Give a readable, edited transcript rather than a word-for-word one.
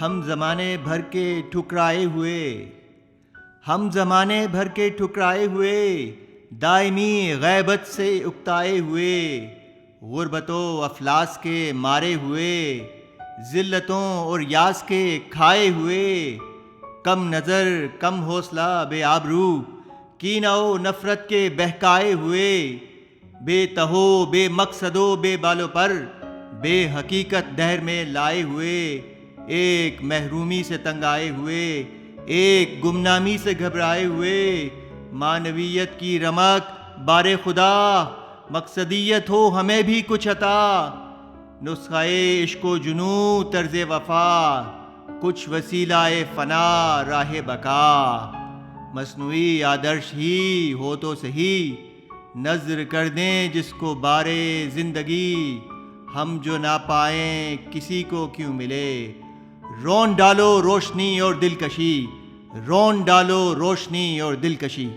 ہم زمانے بھر کے ٹھکرائے ہوئے، ہم زمانے بھر کے ٹھکرائے ہوئے، دائمی غیبت سے اکتائے ہوئے، غربت و افلاس کے مارے ہوئے، ذلتوں اور یاس کے کھائے ہوئے، کم نظر کم حوصلہ بے آبرو، کینہ و نفرت کے بہکائے ہوئے، بے تہو بے مقصد و بے بالوں پر، بے حقیقت دہر میں لائے ہوئے، ایک محرومی سے تنگ آئے ہوئے، ایک گمنامی سے گھبرائے ہوئے، معنویت کی رمق بار خدا، مقصدیت ہو ہمیں بھی کچھ عطا، نسخہ عشق و جنوں طرز وفا، کچھ وسیلہ فنا راہ بقا، مصنوعی آدرش ہی ہو تو سہی، نظر کر دیں جس کو بارے زندگی، ہم جو نہ پائیں کسی کو کیوں ملے، رون ڈالو روشنی اور دلکشی، رون ڈالو روشنی اور دلکشی۔